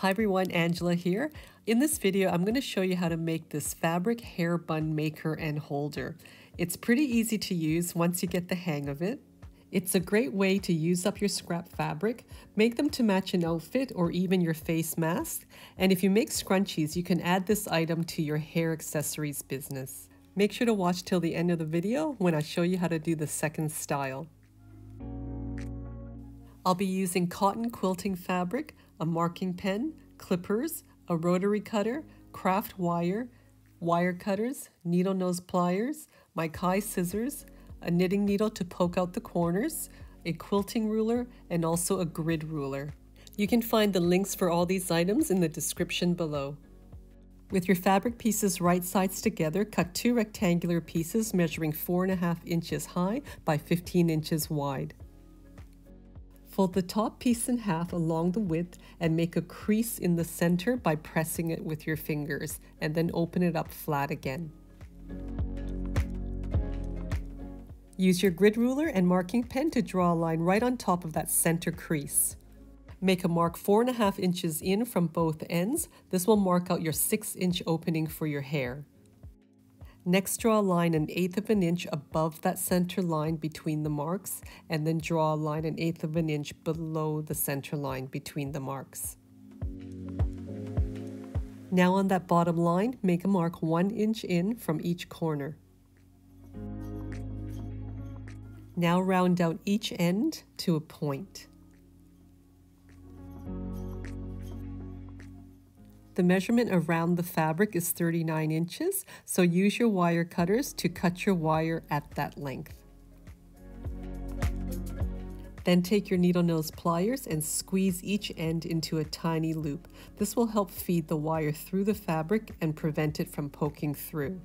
Hi everyone, Angela here. In this video, I'm going to show you how to make this fabric hair bun maker and holder. It's pretty easy to use once you get the hang of it. It's a great way to use up your scrap fabric, make them to match an outfit or even your face mask. And if you make scrunchies, you can add this item to your hair accessories business. Make sure to watch till the end of the video when I show you how to do the second style. I'll be using cotton quilting fabric, a marking pen, clippers, a rotary cutter, craft wire, wire cutters, needle nose pliers, my Kai scissors, a knitting needle to poke out the corners, a quilting ruler, and also a grid ruler. You can find the links for all these items in the description below. With your fabric pieces right sides together, cut 2 rectangular pieces measuring 4.5 inches high by 15 inches wide. Fold the top piece in half along the width and make a crease in the center by pressing it with your fingers, and then open it up flat again. Use your grid ruler and marking pen to draw a line right on top of that center crease. Make a mark 4.5 inches in from both ends. This will mark out your 6-inch opening for your hair. Next, draw a line 1/8 of an inch above that center line between the marks, and then draw a line 1/8 of an inch below the center line between the marks. Now on that bottom line, make a mark 1 inch in from each corner. Now round out each end to a point. The measurement around the fabric is 39 inches, so use your wire cutters to cut your wire at that length. Then take your needle nose pliers and squeeze each end into a tiny loop. This will help feed the wire through the fabric and prevent it from poking through.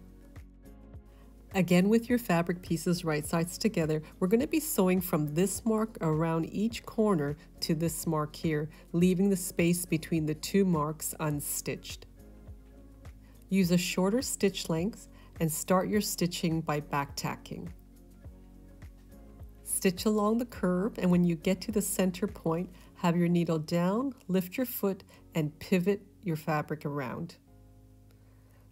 Again, with your fabric pieces right sides together, we're going to be sewing from this mark around each corner to this mark here, leaving the space between the 2 marks unstitched. Use a shorter stitch length and start your stitching by back tacking. Stitch along the curve, and when you get to the center point, have your needle down, lift your foot, and pivot your fabric around.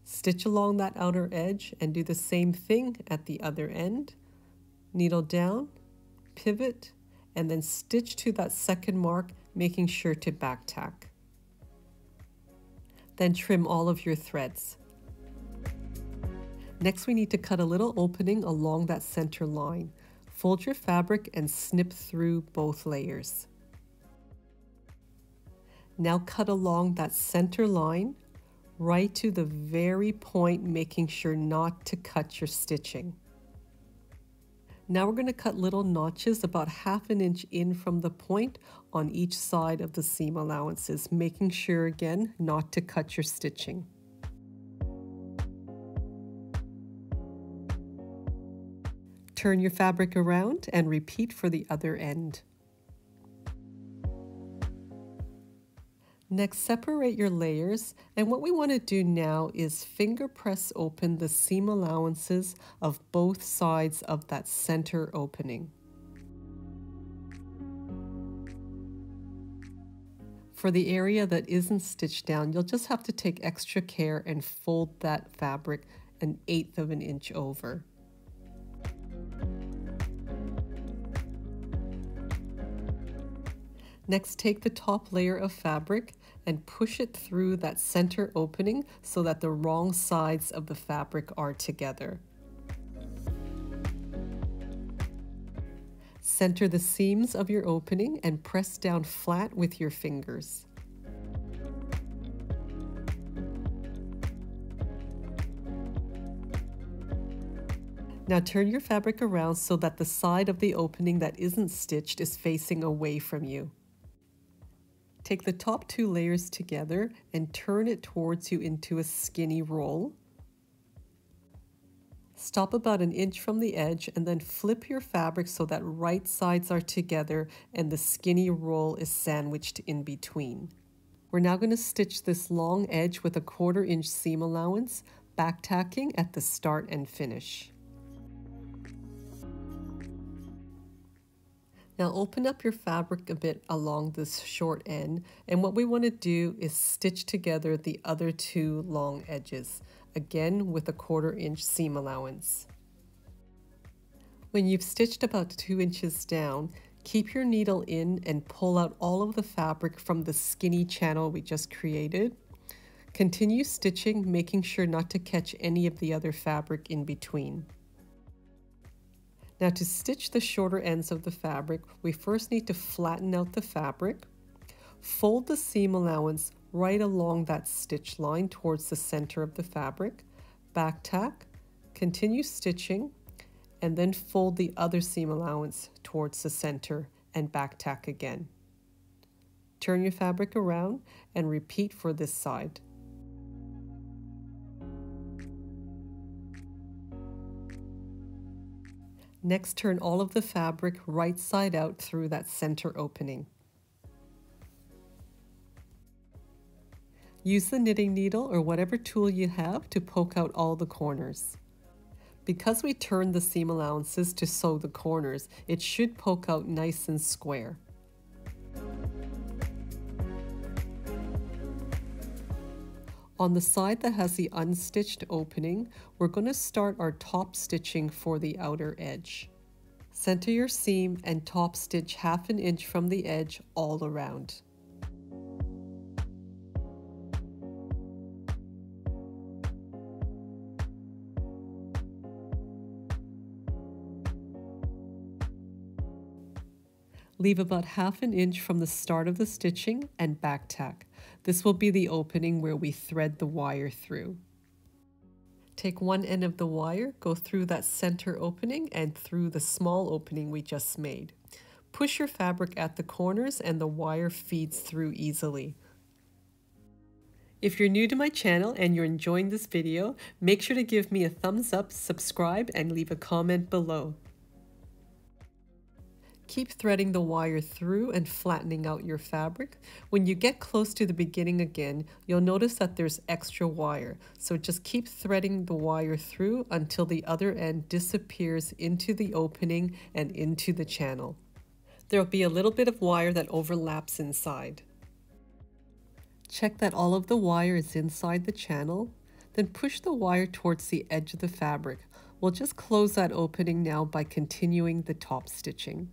Stitch along that outer edge and do the same thing at the other end. Needle down, pivot, and then stitch to that second mark, making sure to back tack. Then trim all of your threads. Next, we need to cut a little opening along that center line. Fold your fabric and snip through both layers. Now cut along that center line right to the very point, making sure not to cut your stitching. Now we're going to cut little notches about 1/2 inch in from the point on each side of the seam allowances, making sure again not to cut your stitching. Turn your fabric around and repeat for the other end. Next, separate your layers, and what we want to do now is finger press open the seam allowances of both sides of that center opening. For the area that isn't stitched down, you'll just have to take extra care and fold that fabric 1/8 of an inch over. Next, take the top layer of fabric and push it through that center opening so that the wrong sides of the fabric are together. Center the seams of your opening and press down flat with your fingers. Now turn your fabric around so that the side of the opening that isn't stitched is facing away from you. Take the top 2 layers together and turn it towards you into a skinny roll. Stop about 1 inch from the edge and then flip your fabric so that right sides are together and the skinny roll is sandwiched in between. We're now going to stitch this long edge with a 1/4 inch seam allowance, back tacking at the start and finish. Now open up your fabric a bit along this short end, and what we want to do is stitch together the other two long edges, again with a 1/4 inch seam allowance. When you've stitched about 2 inches down, keep your needle in and pull out all of the fabric from the skinny channel we just created. Continue stitching, making sure not to catch any of the other fabric in between. Now to stitch the shorter ends of the fabric, we first need to flatten out the fabric. Fold the seam allowance right along that stitch line towards the center of the fabric. Back tack, continue stitching, and then fold the other seam allowance towards the center and back tack again. Turn your fabric around and repeat for this side. Next, turn all of the fabric right side out through that center opening. Use the knitting needle or whatever tool you have to poke out all the corners. Because we turned the seam allowances to sew the corners, it should poke out nice and square. On the side that has the unstitched opening, we're going to start our top stitching for the outer edge. Center your seam and top stitch 1/2 inch from the edge all around. Leave about 1/2 inch from the start of the stitching and back tack. This will be the opening where we thread the wire through. Take one end of the wire, go through that center opening and through the small opening we just made. Push your fabric at the corners and the wire feeds through easily. If you're new to my channel and you're enjoying this video, make sure to give me a thumbs up, subscribe, and leave a comment below. Keep threading the wire through and flattening out your fabric. When you get close to the beginning again, you'll notice that there's extra wire. So just keep threading the wire through until the other end disappears into the opening and into the channel. There'll be a little bit of wire that overlaps inside. Check that all of the wire is inside the channel. Then push the wire towards the edge of the fabric. We'll just close that opening now by continuing the top stitching.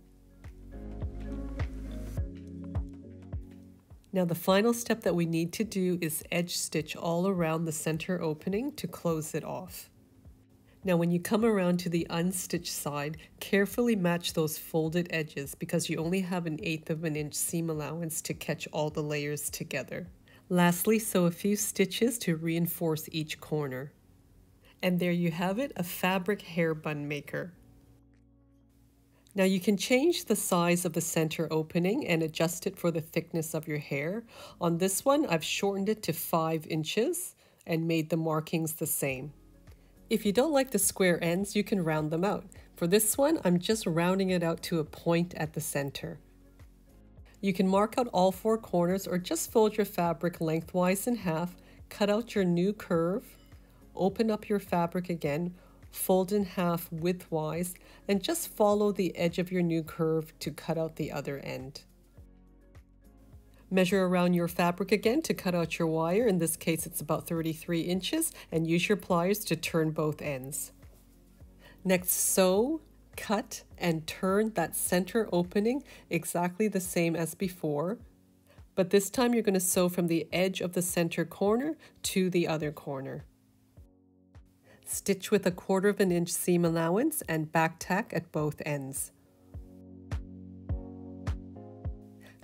Now the final step that we need to do is edge stitch all around the center opening to close it off. Now when you come around to the unstitched side, carefully match those folded edges because you only have 1/8 inch seam allowance to catch all the layers together. Lastly, sew a few stitches to reinforce each corner. And there you have it, a fabric hair bun maker. Now you can change the size of the center opening and adjust it for the thickness of your hair. On this one, I've shortened it to 5 inches and made the markings the same. If you don't like the square ends, you can round them out. For this one, I'm just rounding it out to a point at the center. You can mark out all 4 corners or just fold your fabric lengthwise in half, cut out your new curve, open up your fabric again, fold in half widthwise, and just follow the edge of your new curve to cut out the other end. Measure around your fabric again to cut out your wire. In this case, it's about 33 inches, and use your pliers to turn both ends. Next, sew, cut, and turn that center opening exactly the same as before, but this time you're going to sew from the edge of the center corner to the other corner. Stitch with a 1/4 inch seam allowance and back tack at both ends.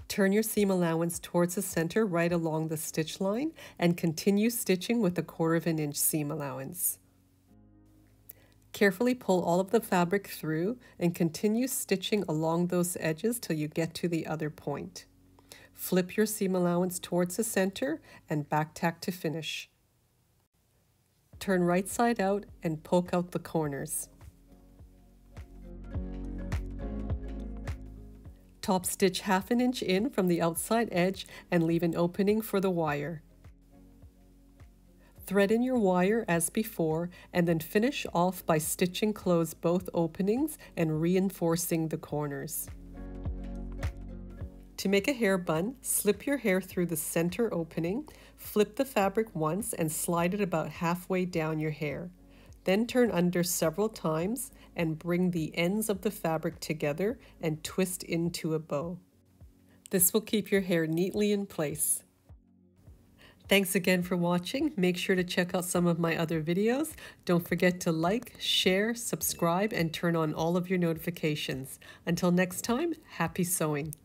Turn your seam allowance towards the center right along the stitch line and continue stitching with a 1/4 inch seam allowance. Carefully pull all of the fabric through and continue stitching along those edges till you get to the other point. Flip your seam allowance towards the center and back tack to finish. Turn right side out and poke out the corners. Top stitch 1/2 inch in from the outside edge and leave an opening for the wire. Thread in your wire as before and then finish off by stitching close both openings and reinforcing the corners. To make a hair bun, slip your hair through the center opening, flip the fabric once and slide it about halfway down your hair. Then turn under several times and bring the ends of the fabric together and twist into a bow. This will keep your hair neatly in place. Thanks again for watching. Make sure to check out some of my other videos. Don't forget to like, share, subscribe, and turn on all of your notifications. Until next time, happy sewing!